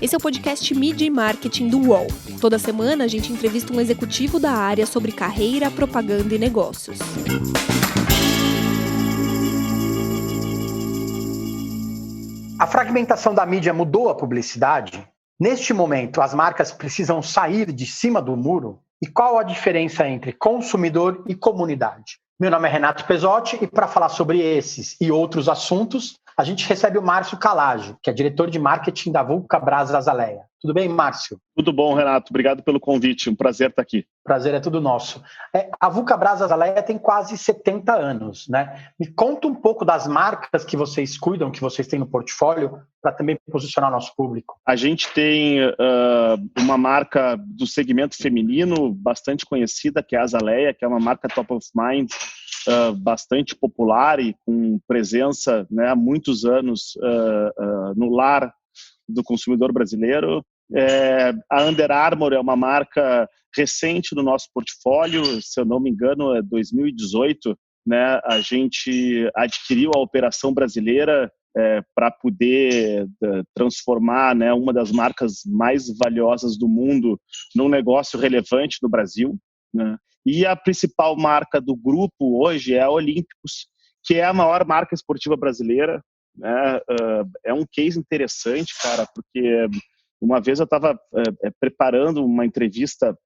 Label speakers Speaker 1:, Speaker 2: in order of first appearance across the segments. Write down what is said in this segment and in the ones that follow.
Speaker 1: Esse é o podcast Mídia e Marketing do UOL. Toda semana a gente entrevista um executivo da área sobre carreira, propaganda e negócios.
Speaker 2: A fragmentação da mídia mudou a publicidade? Neste momento, as marcas precisam sair de cima do muro? E qual a diferença entre consumidor e comunidade? Meu nome é Renato Pesotti e para falar sobre esses e outros assuntos, a gente recebe o Márcio Calaggio, que é diretor de marketing da Vulcabras Azaleia. Tudo bem, Márcio?
Speaker 3: Tudo bom, Renato. Obrigado pelo convite. Um prazer estar aqui.
Speaker 2: Prazer é tudo nosso. A Vulcabras Azaleia tem quase 70 anos, né? Me conta um pouco das marcas que vocês cuidam, que vocês têm no portfólio, para também posicionar nosso público.
Speaker 3: A gente tem uma marca do segmento feminino bastante conhecida, que é a Azaleia, que é uma marca top of mind, bastante popular e com presença, né, há muitos anos no lar do consumidor brasileiro. A Under Armour é uma marca recente no nosso portfólio, se eu não me engano é 2018, né, a gente adquiriu a operação brasileira para poder transformar, né, uma das marcas mais valiosas do mundo num negócio relevante no Brasil, né? E a principal marca do grupo hoje é a Olímpicos, que é a maior marca esportiva brasileira, né? É um case interessante, cara, porque uma vez eu estava preparando uma entrevista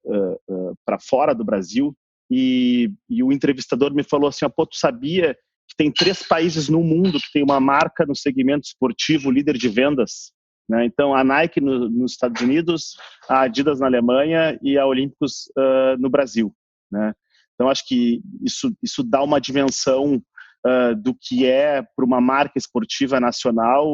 Speaker 3: para fora do Brasil e o entrevistador me falou assim, pô, tu sabia que tem 3 países no mundo que tem uma marca no segmento esportivo líder de vendas, né? Então a Nike nos Estados Unidos, a Adidas na Alemanha e a Olímpicos no Brasil, né? Então acho que isso dá uma dimensão do que é para uma marca esportiva nacional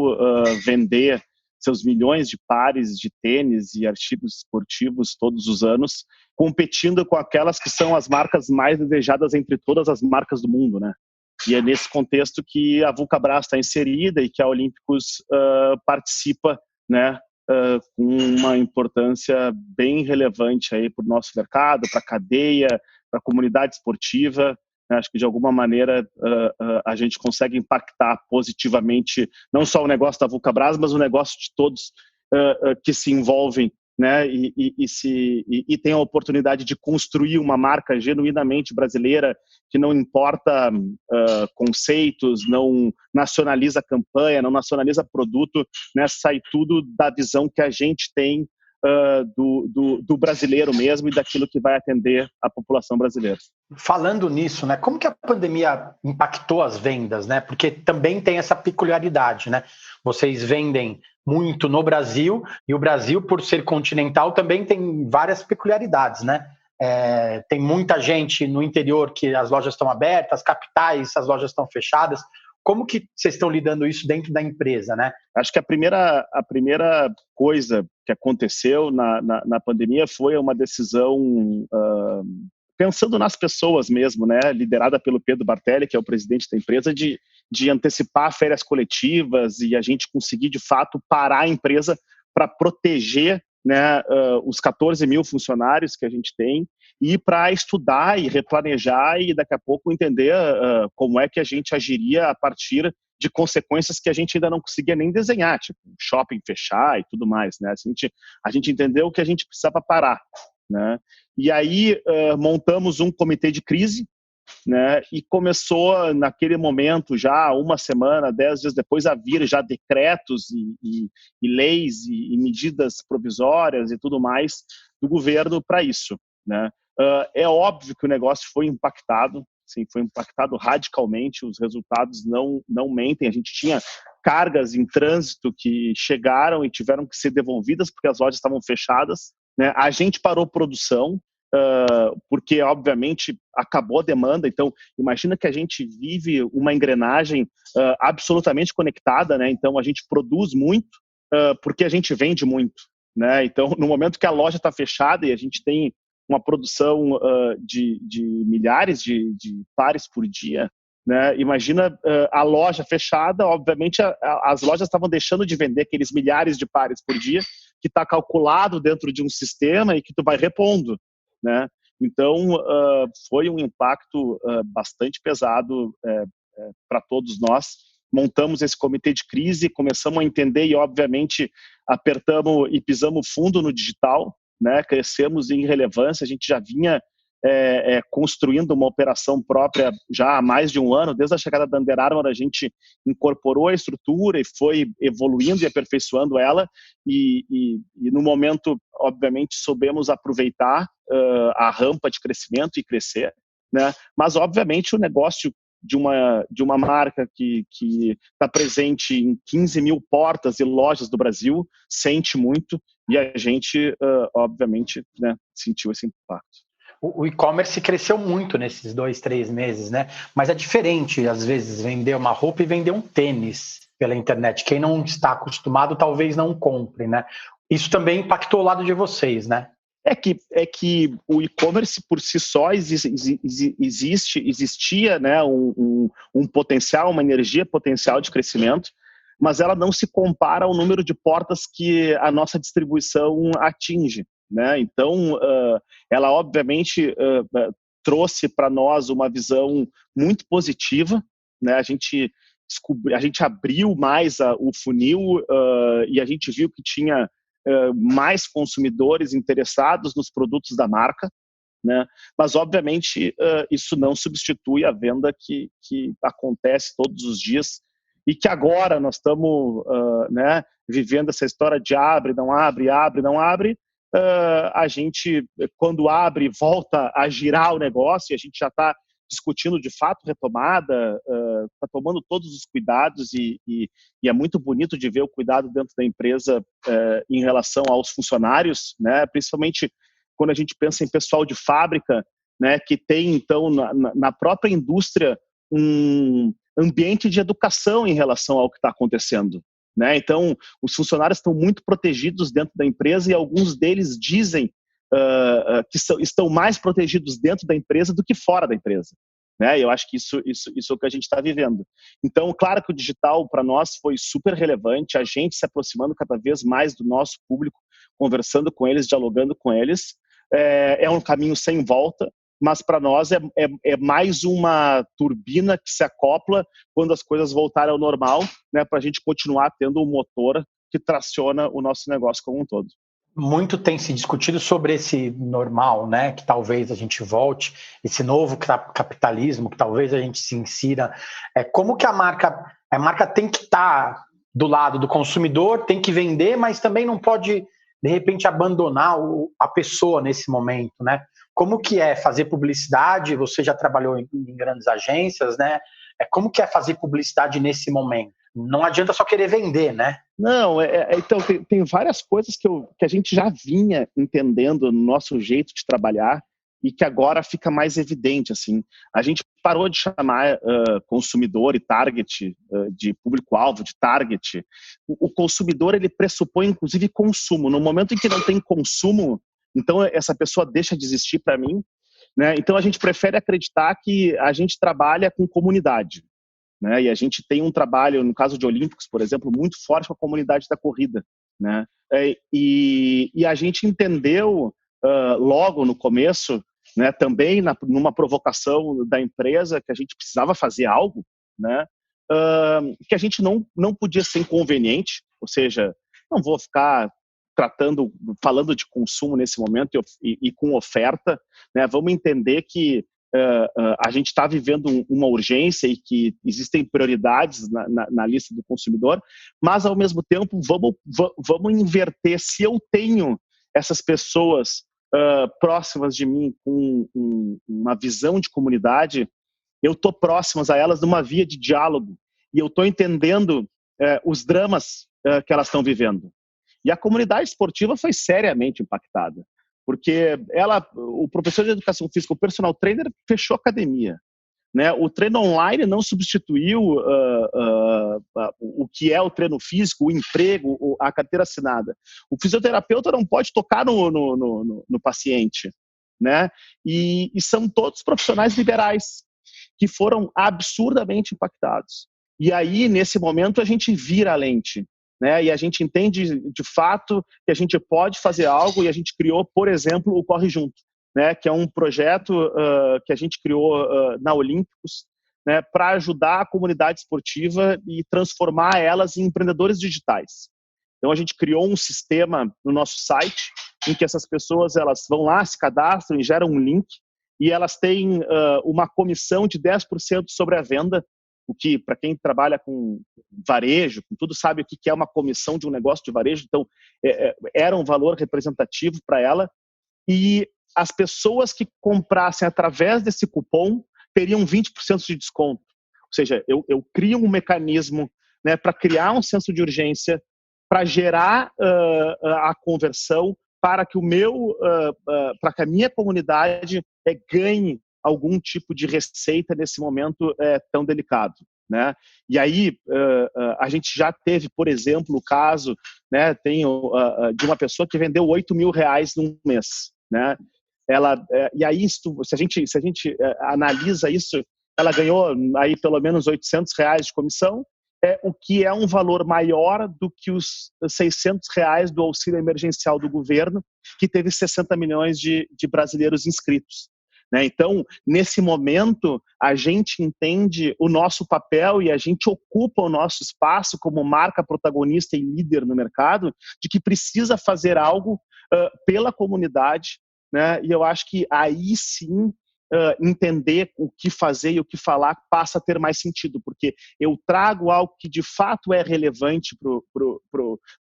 Speaker 3: vender seus milhões de pares de tênis e artigos esportivos todos os anos, competindo com aquelas que são as marcas mais desejadas entre todas as marcas do mundo, né? E é nesse contexto que a Vulcabras está inserida e que a Olímpicos participa, né, com uma importância bem relevante aí para o nosso mercado, para a cadeia, para a comunidade esportiva. Acho que de alguma maneira a gente consegue impactar positivamente não só o negócio da Vulcabras, mas o negócio de todos que se envolvem, né, e tem a oportunidade de construir uma marca genuinamente brasileira que não importa conceitos, não nacionaliza campanha, não nacionaliza produto, né, sai tudo da visão que a gente tem do brasileiro mesmo e daquilo que vai atender a população brasileira.
Speaker 2: Falando nisso, né, como que a pandemia impactou as vendas, né? Porque também tem essa peculiaridade, né? Vocês vendem muito no Brasil e o Brasil, por ser continental, também tem várias peculiaridades, né? Tem muita gente no interior que as lojas estão abertas, capitais, as lojas estão fechadas. Como que vocês estão lidando isso dentro da empresa, né?
Speaker 3: Acho que a primeira coisa que aconteceu na pandemia foi uma decisão, pensando nas pessoas mesmo, né, liderada pelo Pedro Bartelli, que é o presidente da empresa, de antecipar férias coletivas e a gente conseguir, de fato, parar a empresa para proteger, né, os 14 mil funcionários que a gente tem e para estudar e replanejar e daqui a pouco entender como é que a gente agiria a partir de consequências que a gente ainda não conseguia nem desenhar, tipo shopping fechar e tudo mais, né? A gente entendeu que a gente precisava parar, né? E aí montamos um comitê de crise, né? E começou naquele momento já uma semana, 10 dias depois a vir já decretos e leis e medidas provisórias e tudo mais do governo para isso, né? É óbvio que o negócio foi impactado, sim, foi impactado radicalmente, os resultados não mentem, a gente tinha cargas em trânsito que chegaram e tiveram que ser devolvidas porque as lojas estavam fechadas, né? A gente parou produção, porque obviamente acabou a demanda, então imagina que a gente vive uma engrenagem absolutamente conectada, né? Então a gente produz muito porque a gente vende muito, né? Então no momento que a loja está fechada e a gente tem uma produção de milhares de pares por dia, né? Imagina a loja fechada, obviamente as lojas estavam deixando de vender aqueles milhares de pares por dia que está calculado dentro de um sistema e que tu vai repondo, né? Então foi um impacto bastante pesado para todos nós montamos esse comitê de crise, começamos a entender e, obviamente, apertamos e pisamos fundo no digital, né? Crescemos em relevância, a gente já vinha construindo uma operação própria já há mais de um ano. Desde a chegada da Under Armour, a gente incorporou a estrutura e foi evoluindo e aperfeiçoando ela, e no momento, obviamente, soubemos aproveitar a rampa de crescimento e crescer, né? Mas, obviamente, o negócio de uma marca que está presente em 15 mil portas e lojas do Brasil sente muito, e a gente, obviamente, né, sentiu esse impacto.
Speaker 2: O e-commerce cresceu muito nesses 2, 3 meses, né? Mas é diferente, às vezes, vender uma roupa e vender um tênis pela internet. Quem não está acostumado talvez não compre, né? Isso também impactou o lado de vocês, né?
Speaker 3: É que o e-commerce por si só existia, né, um potencial, uma energia potencial de crescimento, mas ela não se compara ao número de portas que a nossa distribuição atinge, né? Então, ela obviamente trouxe para nós uma visão muito positiva, né? A gente abriu mais o funil e a gente viu que tinha mais consumidores interessados nos produtos da marca, né? Mas, obviamente, isso não substitui a venda que acontece todos os dias e que agora nós estamos né, vivendo essa história de abre, não abre, abre, não abre. A gente, quando abre, volta a girar o negócio, e a gente já está discutindo de fato retomada, está tomando todos os cuidados e é muito bonito de ver o cuidado dentro da empresa em relação aos funcionários, né? Principalmente quando a gente pensa em pessoal de fábrica, né, que tem então na própria indústria um ambiente de educação em relação ao que está acontecendo, né? Então, os funcionários estão muito protegidos dentro da empresa e alguns deles dizem que estão mais protegidos dentro da empresa do que fora da empresa, né? Eu acho que isso é o que a gente está vivendo. Então, claro que o digital para nós foi super relevante, a gente se aproximando cada vez mais do nosso público, conversando com eles, dialogando com eles. É um caminho sem volta, mas para nós é mais uma turbina que se acopla quando as coisas voltarem ao normal, né, para a gente continuar tendo um motor que traciona o nosso negócio como um todo.
Speaker 2: Muito tem se discutido sobre esse normal, né? Que talvez a gente volte, esse novo capitalismo, que talvez a gente se insira. Como que a marca tem que estar do lado do consumidor, tem que vender, mas também não pode, de repente, abandonar a pessoa nesse momento, né? Como que é fazer publicidade? Você já trabalhou em grandes agências, né? Como que é fazer publicidade nesse momento? Não adianta só querer vender, né?
Speaker 3: Não, então tem várias coisas que a gente já vinha entendendo no nosso jeito de trabalhar e que agora fica mais evidente, assim. A gente parou de chamar consumidor e target, de público-alvo, de target. O consumidor, ele pressupõe, inclusive, consumo. No momento em que não tem consumo, então essa pessoa deixa de existir para mim, né? Então a gente prefere acreditar que a gente trabalha com comunidade, né? E a gente tem um trabalho, no caso de Olímpicos, por exemplo, muito forte com a comunidade da corrida, né? E a gente entendeu logo no começo, né, também numa provocação da empresa, que a gente precisava fazer algo, né, que a gente não podia ser inconveniente, ou seja, não vou ficar falando de consumo nesse momento e com oferta, né? Vamos entender que a gente está vivendo uma urgência e que existem prioridades na lista do consumidor, mas, ao mesmo tempo, vamos inverter. Se eu tenho essas pessoas próximas de mim com uma visão de comunidade, eu estou próximas a elas numa via de diálogo e eu estou entendendo os dramas que elas estão vivendo. E a comunidade esportiva foi seriamente impactada, porque o professor de educação física, o personal trainer, fechou a academia, né? O treino online não substituiu o que é o treino físico, o emprego, a carteira assinada. O fisioterapeuta não pode tocar no paciente, né? E são todos profissionais liberais que foram absurdamente impactados. E aí, nesse momento, a gente vira a lente, né? E a gente entende de fato que a gente pode fazer algo, e a gente criou, por exemplo, o Corre Junto, né? Que é um projeto que a gente criou na Olímpicos, né, para ajudar a comunidade esportiva e transformar elas em empreendedores digitais. Então, a gente criou um sistema no nosso site em que essas pessoas elas vão lá, se cadastram e geram um link e elas têm uma comissão de 10% sobre a venda, o que, para quem trabalha com varejo, com tudo, sabe o que é uma comissão de um negócio de varejo. Então, era um valor representativo para ela. E as pessoas que comprassem através desse cupom teriam 20% de desconto. Ou seja, eu crio um mecanismo, né, para criar um senso de urgência, para gerar a conversão, para que para que a minha comunidade ganhe algum tipo de receita nesse momento tão delicado, né? E aí a gente já teve, por exemplo, o caso, né, de uma pessoa que vendeu R$8.000 num mês, né? E aí, se a gente analisa isso, ela ganhou aí pelo menos R$800 de comissão, o que é um valor maior do que os R$600 do auxílio emergencial do governo, que teve 60 milhões de brasileiros inscritos, né? Então, nesse momento, a gente entende o nosso papel e a gente ocupa o nosso espaço como marca protagonista e líder no mercado, de que precisa fazer algo pela comunidade, né? E eu acho que aí sim entender o que fazer e o que falar passa a ter mais sentido, porque eu trago algo que de fato é relevante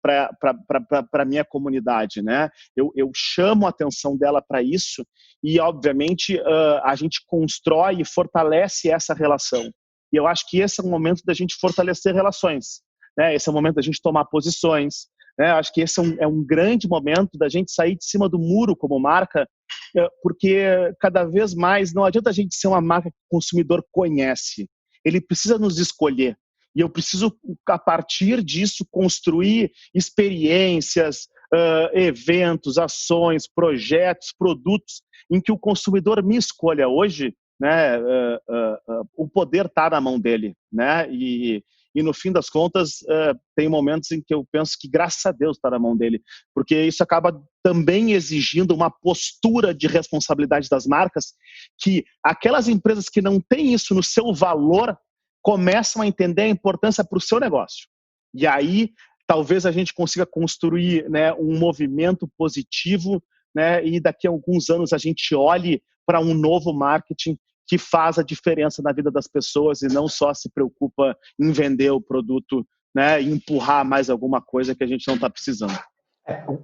Speaker 3: para a minha comunidade, né? Eu chamo a atenção dela para isso e, obviamente, a gente constrói e fortalece essa relação. E eu acho que esse é o momento da gente fortalecer relações, né? Esse é o momento da gente tomar posições, né? Acho que esse é um grande momento da gente sair de cima do muro como marca, porque cada vez mais não adianta a gente ser uma marca que o consumidor conhece, ele precisa nos escolher. E eu preciso, a partir disso, construir experiências, eventos, ações, projetos, produtos em que o consumidor me escolha. Hoje, né, o poder está na mão dele, né? E no fim das contas, tem momentos em que eu penso que, graças a Deus, está na mão dele, porque isso acaba também exigindo uma postura de responsabilidade das marcas, que aquelas empresas que não têm isso no seu valor começam a entender a importância para o seu negócio. E aí, talvez a gente consiga construir, né, um movimento positivo, né, e daqui a alguns anos a gente olhe para um novo marketing que faz a diferença na vida das pessoas e não só se preocupa em vender o produto, né, e empurrar mais alguma coisa que a gente não está precisando.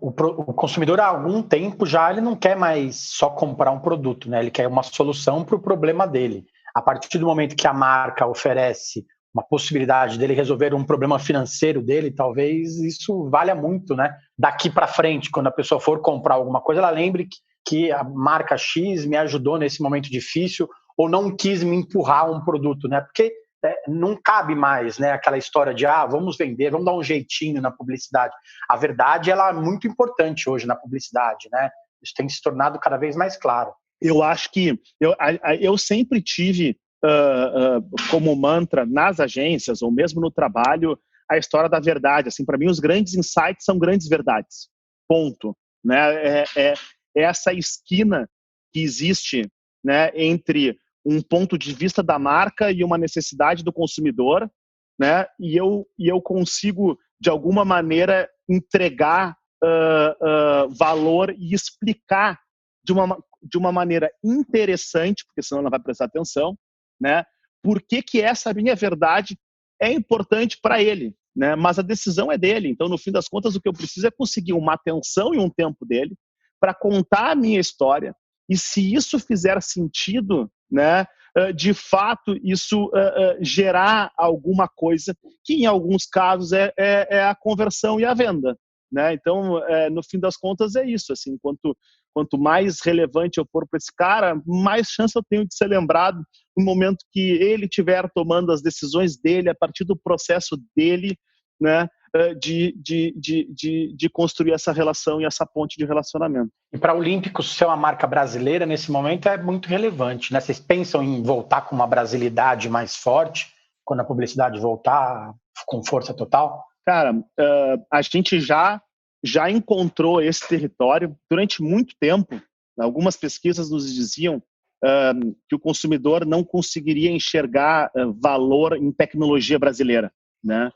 Speaker 2: O consumidor, há algum tempo já, ele não quer mais só comprar um produto, né? Ele quer uma solução para o problema dele. A partir do momento que a marca oferece uma possibilidade dele resolver um problema financeiro dele, talvez isso valha muito, né? Daqui para frente, quando a pessoa for comprar alguma coisa, ela lembre que a marca X me ajudou nesse momento difícil ou não quis me empurrar um produto, né? Porque não cabe mais, né, aquela história de vamos vender, vamos dar um jeitinho na publicidade. A verdade, ela é muito importante hoje na publicidade, né? Isso tem se tornado cada vez mais claro.
Speaker 3: Eu acho que eu sempre tive como mantra nas agências ou mesmo no trabalho a história da verdade. Assim, para mim, os grandes insights são grandes verdades. Ponto. Né? É essa esquina que existe, né, entre um ponto de vista da marca e uma necessidade do consumidor, né? E eu consigo, de alguma maneira, entregar valor e explicar de uma maneira interessante, porque senão ela vai prestar atenção, né? Por que essa minha verdade é importante para ele, né? Mas a decisão é dele. Então, no fim das contas, o que eu preciso é conseguir uma atenção e um tempo dele para contar a minha história. E se isso fizer sentido, né, de fato, isso gerar alguma coisa que, em alguns casos, é a conversão e a venda, né? Então, no fim das contas, é isso. Assim, quanto mais relevante eu for para esse cara, mais chance eu tenho de ser lembrado no momento que ele estiver tomando as decisões dele, a partir do processo dele, né, de construir essa relação e essa ponte de relacionamento.
Speaker 2: E para a Olímpicos ser uma marca brasileira nesse momento é muito relevante, né? Vocês pensam em voltar com uma brasilidade mais forte quando a publicidade voltar com força total?
Speaker 3: Cara, a gente já encontrou esse território durante muito tempo. Algumas pesquisas nos diziam que o consumidor não conseguiria enxergar valor em tecnologia brasileira, né?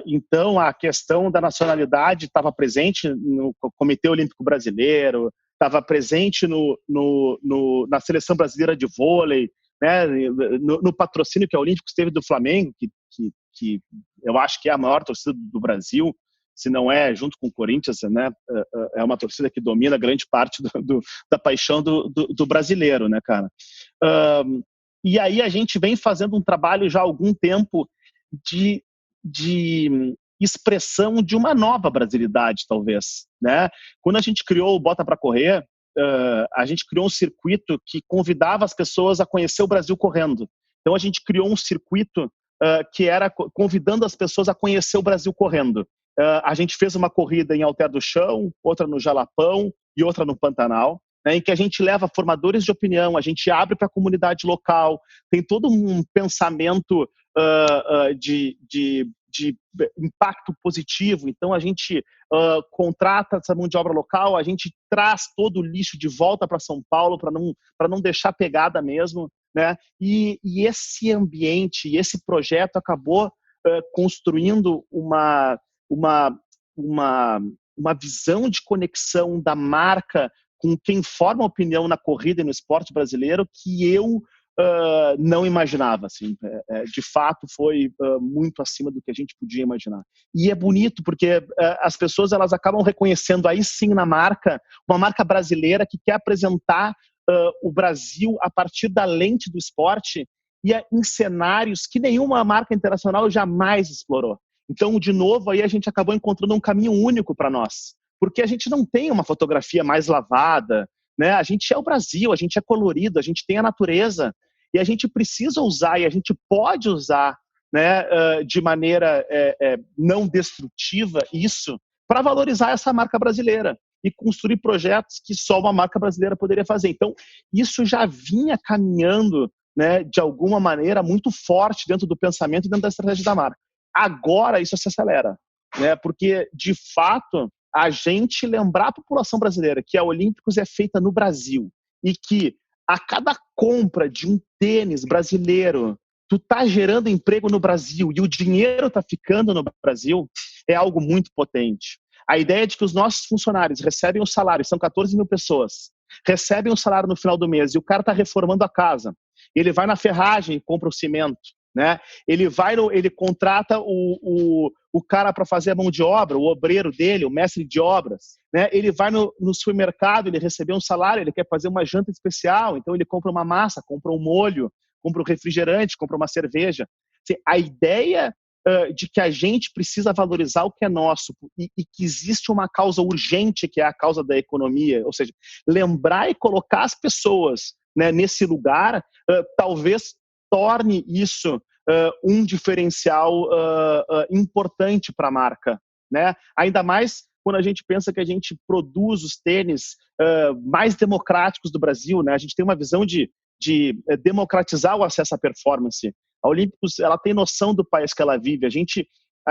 Speaker 3: Então, a questão da nacionalidade estava presente no Comitê Olímpico Brasileiro, estava presente na Seleção Brasileira de Vôlei, né? No patrocínio que a Olímpicos teve do Flamengo, que eu acho que é a maior torcida do Brasil, se não é, junto com o Corinthians, né? É uma torcida que domina grande parte da paixão do brasileiro, né, cara? E aí a gente vem fazendo um trabalho já há algum tempo de expressão de uma nova brasilidade, talvez, né? Quando a gente criou o Bota Pra Correr, a gente criou um circuito que convidava as pessoas a conhecer o Brasil correndo. Então a gente criou um circuito que era convidando as pessoas a conhecer o Brasil correndo. A gente fez uma corrida em Alter do Chão, outra no Jalapão e outra no Pantanal, né, em que a gente leva formadores de opinião, a gente abre para a comunidade local, tem todo um pensamento de impacto positivo. Então a gente contrata essa mão de obra local, a gente traz todo o lixo de volta para São Paulo para não deixar pegada mesmo, né? E esse ambiente, esse projeto acabou construindo uma visão de conexão da marca com quem forma opinião na corrida e no esporte brasileiro que eu não imaginava, assim. De fato foi muito acima do que a gente podia imaginar. E é bonito porque as pessoas elas acabam reconhecendo aí sim na marca, uma marca brasileira que quer apresentar o Brasil a partir da lente do esporte e em cenários que nenhuma marca internacional jamais explorou. Então, de novo, aí a gente acabou encontrando um caminho único para nós, porque a gente não tem uma fotografia mais lavada, né? A gente é o Brasil, a gente é colorido, a gente tem a natureza e a gente precisa usar e a gente pode usar, né, de maneira não destrutiva isso para valorizar essa marca brasileira e construir projetos que só uma marca brasileira poderia fazer. Então, isso já vinha caminhando, né, de alguma maneira muito forte dentro do pensamento e dentro da estratégia da marca. Agora isso se acelera, né? Porque, de fato, a gente lembrar a população brasileira que a Olímpicos é feita no Brasil e que a cada compra de um tênis brasileiro, tu tá gerando emprego no Brasil e o dinheiro tá ficando no Brasil, é algo muito potente. A ideia de que os nossos funcionários recebem o salário, são 14 mil pessoas, recebem o salário no final do mês e o cara tá reformando a casa, ele vai na ferragem e compra o cimento, né? Ele contrata o cara para fazer a mão de obra, o obreiro dele, o mestre de obras, né? Ele vai no supermercado, ele recebeu um salário, ele quer fazer uma janta especial, então ele compra uma massa, compra um molho, compra um refrigerante, compra uma cerveja. Assim, a ideia de que a gente precisa valorizar o que é nosso e que existe uma causa urgente, que é a causa da economia, ou seja, lembrar e colocar as pessoas, né, nesse lugar, talvez torne isso um diferencial importante para a marca, né? Ainda mais quando a gente pensa que a gente produz os tênis mais democráticos do Brasil, né? A gente tem uma visão de democratizar o acesso à performance. A Olímpicos, ela tem noção do país que ela vive. A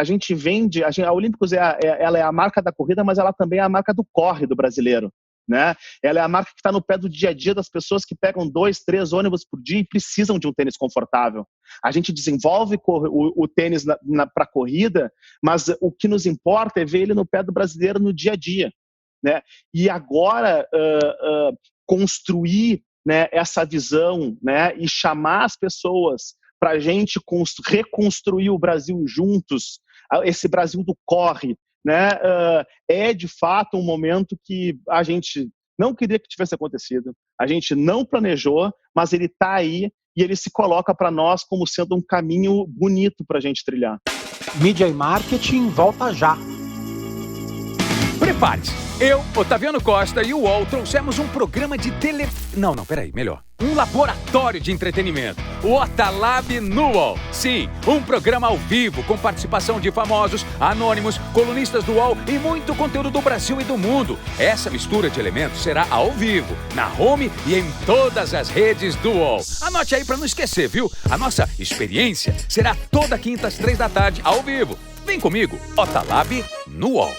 Speaker 3: gente vende, a Olímpicos ela é a marca da corrida, mas ela também é a marca do corre do brasileiro, né? Ela é a marca que está no pé do dia a dia das pessoas que pegam 2, 3 ônibus por dia e precisam de um tênis confortável. A gente desenvolve o tênis para corrida, mas o que nos importa é ver ele no pé do brasileiro no dia a dia, né? E agora construir, né, essa visão, né, e chamar as pessoas para a gente reconstruir o Brasil juntos, esse Brasil do corre, né? É de fato um momento que a gente não queria que tivesse acontecido, a gente não planejou, mas ele está aí e ele se coloca para nós como sendo um caminho bonito para a gente trilhar.
Speaker 2: Mídia e marketing volta já.
Speaker 4: Prepare-se! Eu, Otaviano Costa e o UOL trouxemos um programa de melhor. Um laboratório de entretenimento. O Otalab no UOL. Sim, um programa ao vivo com participação de famosos, anônimos, colunistas do UOL e muito conteúdo do Brasil e do mundo. Essa mistura de elementos será ao vivo, na home e em todas as redes do UOL. Anote aí para não esquecer, viu? A nossa experiência será toda quinta às 3 da tarde, ao vivo. Vem comigo, Otalab no UOL.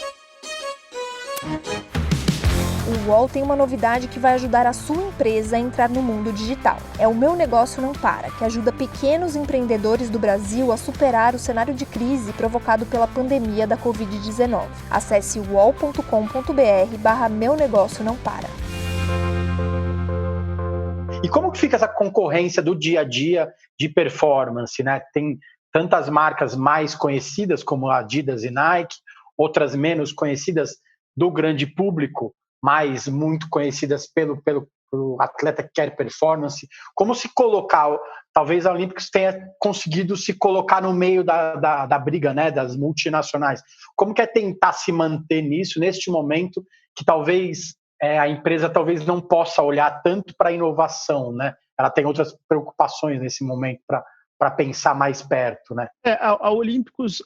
Speaker 1: O UOL tem uma novidade que vai ajudar a sua empresa a entrar no mundo digital. É o Meu Negócio Não Para, que ajuda pequenos empreendedores do Brasil a superar o cenário de crise provocado pela pandemia da Covid-19. Acesse uol.com.br/Meu Negócio Não Para.
Speaker 2: E como que fica essa concorrência do dia a dia de performance, né? Tem tantas marcas mais conhecidas como Adidas e Nike, outras menos conhecidas do grande público, mas muito conhecidas pelo atleta que quer performance. Como se colocar, talvez a Olímpicos tenha conseguido se colocar no meio da briga, né, das multinacionais. Como que é tentar se manter nisso, neste momento que talvez a empresa talvez não possa olhar tanto para a inovação, né? Ela tem outras preocupações nesse momento para pensar mais perto, né?
Speaker 3: A Olímpicos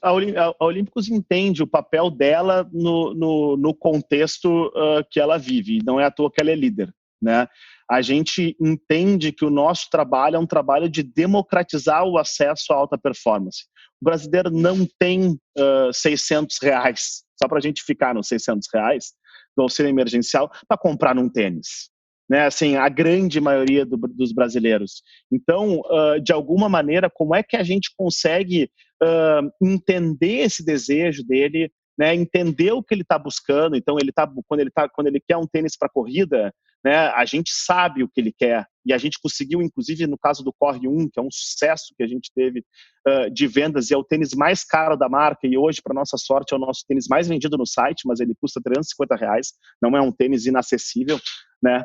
Speaker 3: entende o papel dela no contexto que ela vive, não é à toa que ela é líder, né? A gente entende que o nosso trabalho é um trabalho de democratizar o acesso à alta performance. O brasileiro não tem R$600, só para a gente ficar nos R$600 do auxílio emergencial, para comprar num tênis. Né, assim, a grande maioria dos brasileiros. Então, de alguma maneira, como é que a gente consegue entender esse desejo dele, né, entender o que ele está buscando? Então, quando ele quer um tênis para corrida, né, a gente sabe o que ele quer, e a gente conseguiu, inclusive, no caso do Corre 1, que é um sucesso que a gente teve de vendas, e é o tênis mais caro da marca, e hoje, para nossa sorte, é o nosso tênis mais vendido no site, mas ele custa R$350, não é um tênis inacessível, né?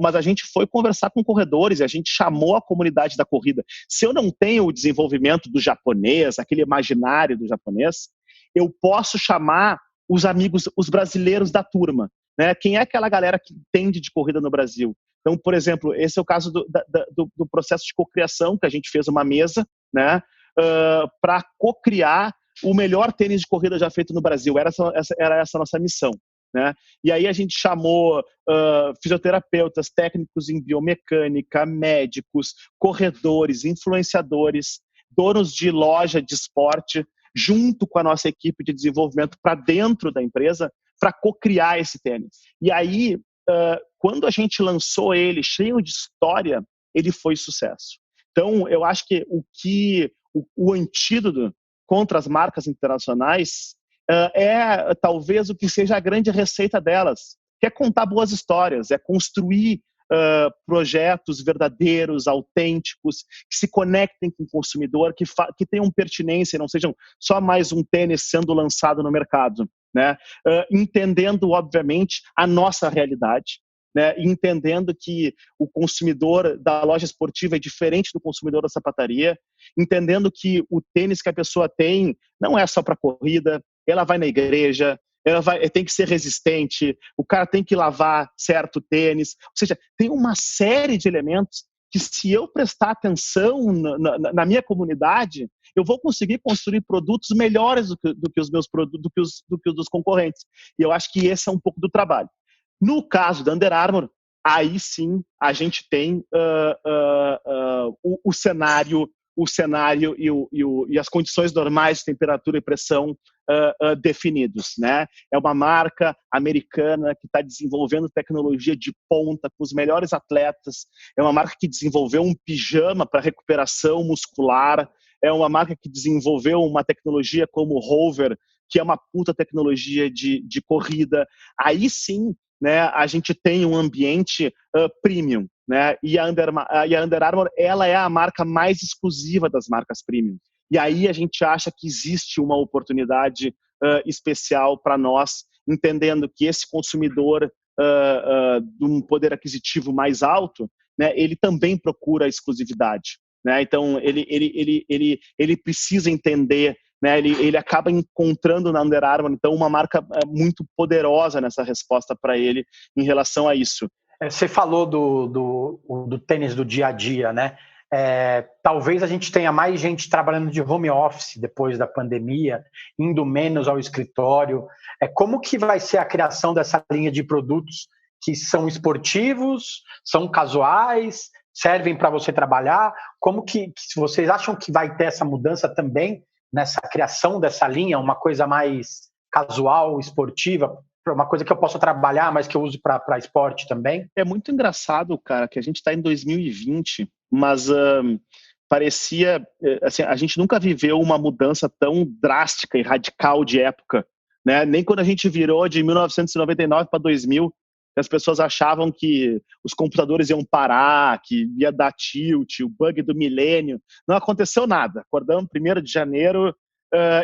Speaker 3: Mas a gente foi conversar com corredores e a gente chamou a comunidade da corrida. Se eu não tenho o desenvolvimento do japonês, aquele imaginário do japonês, eu posso chamar os amigos, os brasileiros da turma, né? Quem é aquela galera que entende de corrida no Brasil? Então, por exemplo, esse é o caso do processo de cocriação, que a gente fez uma mesa, né, para cocriar o melhor tênis de corrida já feito no Brasil. Era essa a nossa missão. Né? E aí a gente chamou fisioterapeutas, técnicos em biomecânica, médicos, corredores, influenciadores, donos de loja de esporte, junto com a nossa equipe de desenvolvimento para dentro da empresa, para cocriar esse tênis. E aí, quando a gente lançou ele cheio de história, ele foi sucesso. Então, eu acho que o antídoto contra as marcas internacionais é talvez o que seja a grande receita delas, que é contar boas histórias, é construir projetos verdadeiros, autênticos, que se conectem com o consumidor, que tenham pertinência, não sejam só mais um tênis sendo lançado no mercado, né? Entendendo, obviamente, a nossa realidade, né? Entendendo que o consumidor da loja esportiva é diferente do consumidor da sapataria, entendendo que o tênis que a pessoa tem não é só para corrida, ela vai na igreja, tem que ser resistente, o cara tem que lavar certo tênis. Ou seja, tem uma série de elementos que, se eu prestar atenção na minha comunidade, eu vou conseguir construir produtos melhores do que os meus produtos, do que os dos concorrentes. E eu acho que esse é um pouco do trabalho. No caso da Under Armour, aí sim a gente tem o cenário e as condições normais de temperatura e pressão definidos, né? É uma marca americana que está desenvolvendo tecnologia de ponta com os melhores atletas, é uma marca que desenvolveu um pijama para recuperação muscular, é uma marca que desenvolveu uma tecnologia como o Hover, que é uma puta tecnologia de corrida. Aí sim, né, a gente tem um ambiente premium, né? E a Under Armour, ela é a marca mais exclusiva das marcas premium. E aí a gente acha que existe uma oportunidade especial para nós, entendendo que esse consumidor de um poder aquisitivo mais alto, né, ele também procura a exclusividade, né? Então ele precisa entender, né, ele acaba encontrando na Under Armour, então, uma marca muito poderosa nessa resposta para ele em relação a isso.
Speaker 2: Você falou do tênis do dia a dia, né? Talvez a gente tenha mais gente trabalhando de home office depois da pandemia, indo menos ao escritório. Como que vai ser a criação dessa linha de produtos que são esportivos, são casuais, servem para você trabalhar? Como que vocês acham que vai ter essa mudança também nessa criação dessa linha, uma coisa mais casual, esportiva, uma coisa que eu possa trabalhar, mas que eu uso para esporte também?
Speaker 3: É muito engraçado, cara, que a gente está em 2020, mas parecia, assim, a gente nunca viveu uma mudança tão drástica e radical de época, né? Nem quando a gente virou de 1999 para 2000, as pessoas achavam que os computadores iam parar, que ia dar tilt, o bug do milênio. Não aconteceu nada. Acordamos 1º de janeiro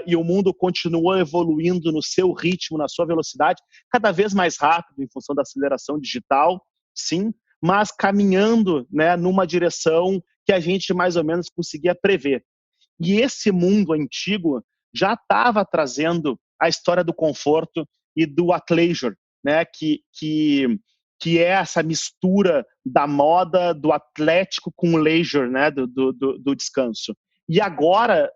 Speaker 3: e o mundo continuou evoluindo no seu ritmo, na sua velocidade, cada vez mais rápido em função da aceleração digital, sim, mas caminhando, né, numa direção que a gente mais ou menos conseguia prever. E esse mundo antigo já estava trazendo a história do conforto e do athleisure, né, que é essa mistura da moda, do atlético com o leisure, né, do descanso. E agora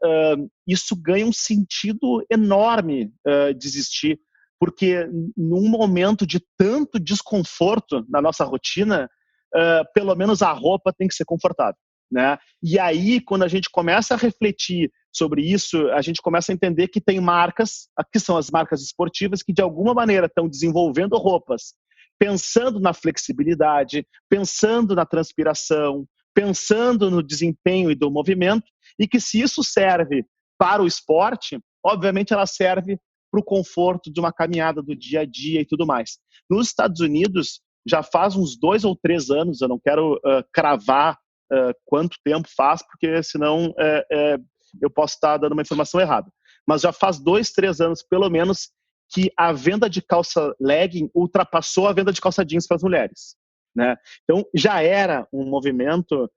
Speaker 3: isso ganha um sentido enorme de existir, porque num momento de tanto desconforto na nossa rotina, pelo menos a roupa tem que ser confortável, né? E aí, quando a gente começa a refletir sobre isso, a gente começa a entender que tem marcas, que são as marcas esportivas, que de alguma maneira estão desenvolvendo roupas, pensando na flexibilidade, pensando na transpiração, pensando no desempenho e do movimento, e que se isso serve para o esporte, obviamente ela serve para o conforto de uma caminhada do dia a dia e tudo mais. Nos Estados Unidos, já faz uns 2 ou 3 anos, eu não quero cravar quanto tempo faz, porque senão eu posso estar dando uma informação errada. Mas já faz 2, 3 anos, pelo menos, que a venda de calça legging ultrapassou a venda de calça jeans para as mulheres, né? Então, já era um movimento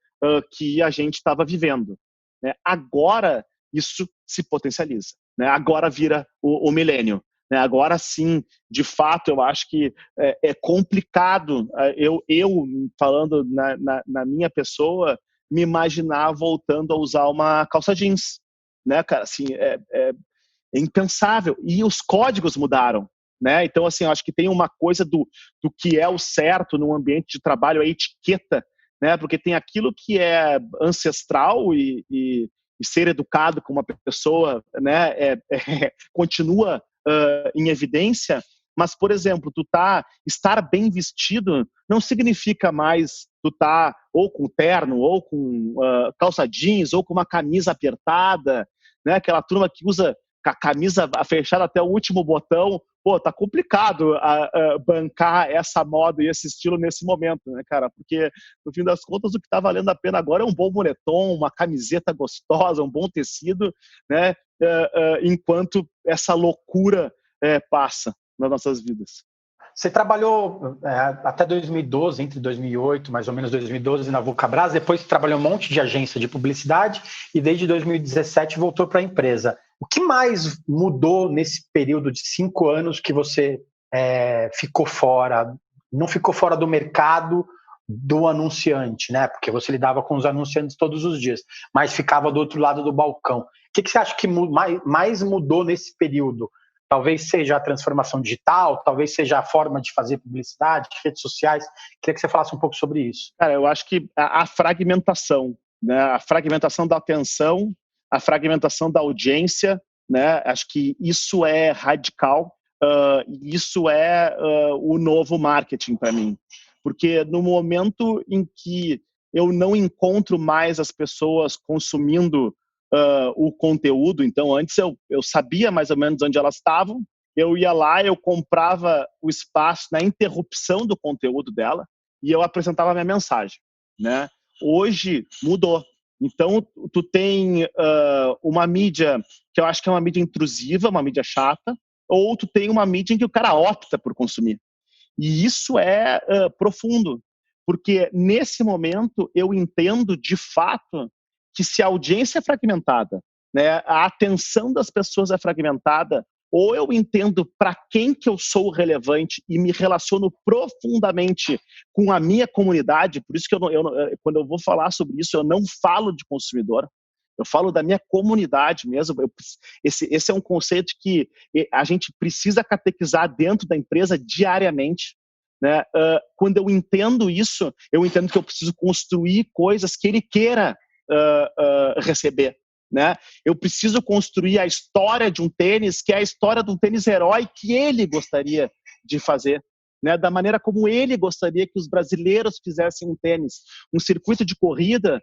Speaker 3: que a gente estava vivendo, né? Agora, isso se potencializa, né? Agora vira o milênio. Né? Agora sim, de fato, eu acho que é complicado, eu falando na minha pessoa, me imaginar voltando a usar uma calça jeans, né, cara? Assim, é impensável. E os códigos mudaram, né? Então, assim, eu acho que tem uma coisa do que é o certo num ambiente de trabalho, a etiqueta, né? Porque tem aquilo que é ancestral e ser educado com uma pessoa, né? Continua em evidência, mas, por exemplo, estar bem vestido não significa mais tu tá ou com terno, ou com calça jeans, ou com uma camisa apertada, né? Aquela turma que usa a camisa fechada até o último botão. Pô, tá complicado bancar essa moda e esse estilo nesse momento, né, cara? Porque, no fim das contas, o que tá valendo a pena agora é um bom moletom, uma camiseta gostosa, um bom tecido, né? Enquanto essa loucura passa nas nossas vidas.
Speaker 2: Você trabalhou até 2012, entre 2008, mais ou menos 2012, na Vulcabras, depois trabalhou um monte de agência de publicidade e desde 2017 voltou para a empresa. O que mais mudou nesse período de 5 anos que você ficou fora? Não ficou fora do mercado do anunciante, né? Porque você lidava com os anunciantes todos os dias, mas ficava do outro lado do balcão. O que você acha que mais mudou nesse período? Talvez seja a transformação digital, talvez seja a forma de fazer publicidade, redes sociais. Queria que você falasse um pouco sobre isso.
Speaker 3: Cara, eu acho que a fragmentação, né? A fragmentação da atenção, a fragmentação da audiência, né? Acho que isso é radical, isso é o novo marketing para mim. Porque no momento em que eu não encontro mais as pessoas consumindo o conteúdo, então antes eu sabia mais ou menos onde elas estavam, eu ia lá, eu comprava o espaço na interrupção do conteúdo dela e eu apresentava a minha mensagem, né? Hoje mudou. Então tu tem uma mídia que eu acho que é uma mídia intrusiva, uma mídia chata, ou tu tem uma mídia em que o cara opta por consumir. E isso é profundo, porque nesse momento eu entendo de fato que se a audiência é fragmentada, né, a atenção das pessoas é fragmentada, ou eu entendo para quem que eu sou relevante e me relaciono profundamente com a minha comunidade, por isso que quando eu vou falar sobre isso, eu não falo de consumidor, eu falo da minha comunidade mesmo. Esse é um conceito que a gente precisa catequizar dentro da empresa diariamente, né? Quando eu entendo isso, eu entendo que eu preciso construir coisas que ele queira receber, né? Eu preciso construir a história de um tênis que é a história de um tênis herói que ele gostaria de fazer, né? Da maneira como ele gostaria que os brasileiros fizessem um tênis, um circuito de corrida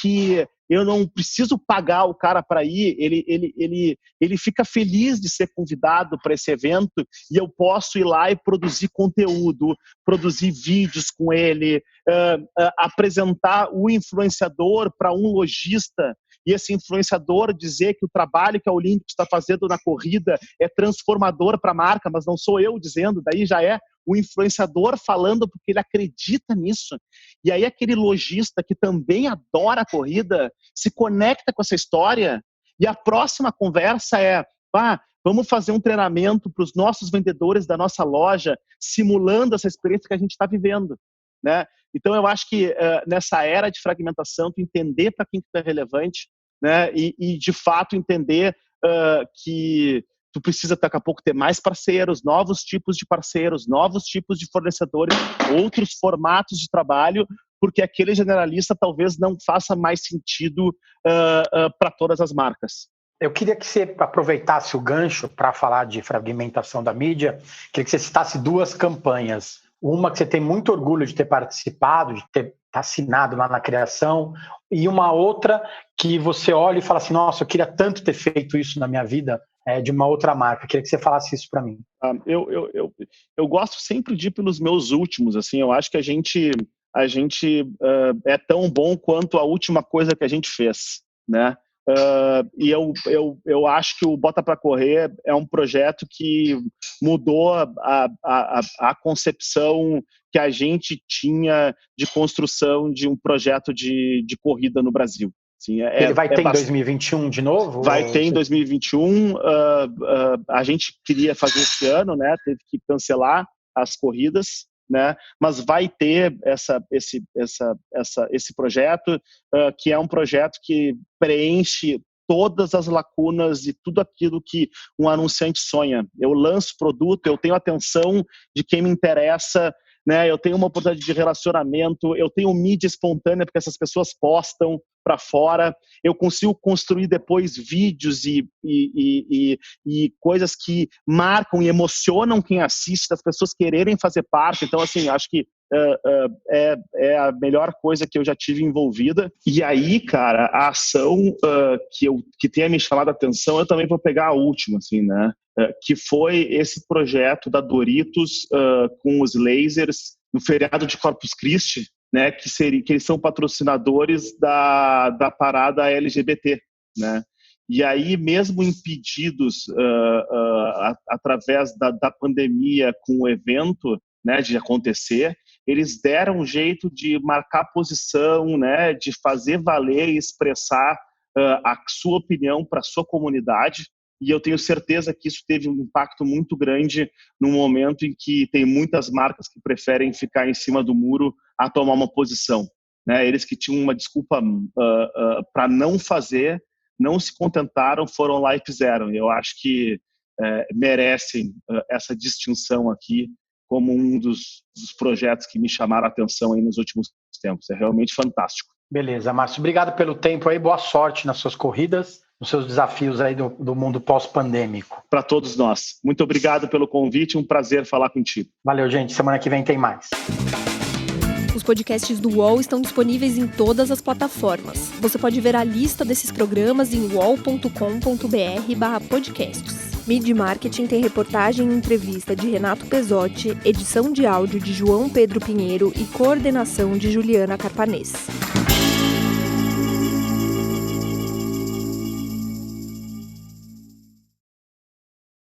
Speaker 3: que eu não preciso pagar o cara para ir, ele fica feliz de ser convidado para esse evento e eu posso ir lá e produzir conteúdo, produzir vídeos com ele, apresentar o influenciador para um lojista e esse influenciador dizer que o trabalho que a Olímpicos está fazendo na corrida é transformador para a marca, mas não sou eu dizendo, daí já é o influenciador falando porque ele acredita nisso. E aí aquele lojista que também adora a corrida se conecta com essa história e a próxima conversa é vamos fazer um treinamento para os nossos vendedores da nossa loja, simulando essa experiência que a gente está vivendo, né? Então eu acho que nessa era de fragmentação, tu entender para quem que tu é relevante, né? E de fato entender que tu precisa daqui a pouco ter mais parceiros, novos tipos de parceiros, novos tipos de fornecedores, outros formatos de trabalho, porque aquele generalista talvez não faça mais sentido para todas as marcas.
Speaker 2: Eu queria que você aproveitasse o gancho para falar de fragmentação da mídia, queria que você citasse 2 campanhas. Uma que você tem muito orgulho de ter participado, de ter assinado lá na criação, e uma outra que você olha e fala assim, nossa, eu queria tanto ter feito isso na minha vida, de uma outra marca. Queria que você falasse isso para mim.
Speaker 3: Eu gosto sempre de ir pelos meus últimos, assim, eu acho que a gente é tão bom quanto a última coisa que a gente fez, né? E eu acho que o Bota Pra Correr é um projeto que mudou a concepção que a gente tinha de construção de um projeto de corrida no Brasil. Assim,
Speaker 2: ele vai ter em 2021 de novo?
Speaker 3: Vai ter em 2021. A gente queria fazer esse ano, né? Teve que cancelar as corridas, né? Mas vai ter esse projeto, que é um projeto que preenche todas as lacunas de tudo aquilo que um anunciante sonha. Eu lanço produto, eu tenho atenção de quem me interessa, né? Eu tenho uma oportunidade de relacionamento, eu tenho mídia espontânea porque essas pessoas postam para fora, eu consigo construir depois vídeos e coisas que marcam e emocionam quem assiste, as pessoas quererem fazer parte. Então, assim, acho que é a melhor coisa que eu já tive envolvida. E aí, cara, a ação que tenha me chamado a atenção, eu também vou pegar a última, assim, né? Que foi esse projeto da Doritos com os lasers no feriado de Corpus Christi, né? Que eles são patrocinadores da parada LGBT, né? E aí, mesmo impedidos através da pandemia com o evento, né, de acontecer, eles deram um jeito de marcar posição, né, de fazer valer e expressar a sua opinião para a sua comunidade. E eu tenho certeza que isso teve um impacto muito grande num momento em que tem muitas marcas que preferem ficar em cima do muro a tomar uma posição, né? Eles que tinham uma desculpa para não fazer, não se contentaram, foram lá e fizeram. Eu acho que merecem essa distinção aqui como um dos projetos que me chamaram a atenção aí nos últimos tempos. É realmente fantástico.
Speaker 2: Beleza, Márcio. Obrigado pelo tempo aí. Boa sorte nas suas corridas, nos seus desafios aí do mundo pós-pandêmico.
Speaker 3: Para todos nós. Muito obrigado pelo convite. Um prazer falar contigo.
Speaker 2: Valeu, gente. Semana que vem tem mais.
Speaker 1: Os podcasts do UOL estão disponíveis em todas as plataformas. Você pode ver a lista desses programas em uol.com.br/podcasts. Mid Marketing tem reportagem e entrevista de Renato Pesotti, edição de áudio de João Pedro Pinheiro e coordenação de Juliana Carpanês.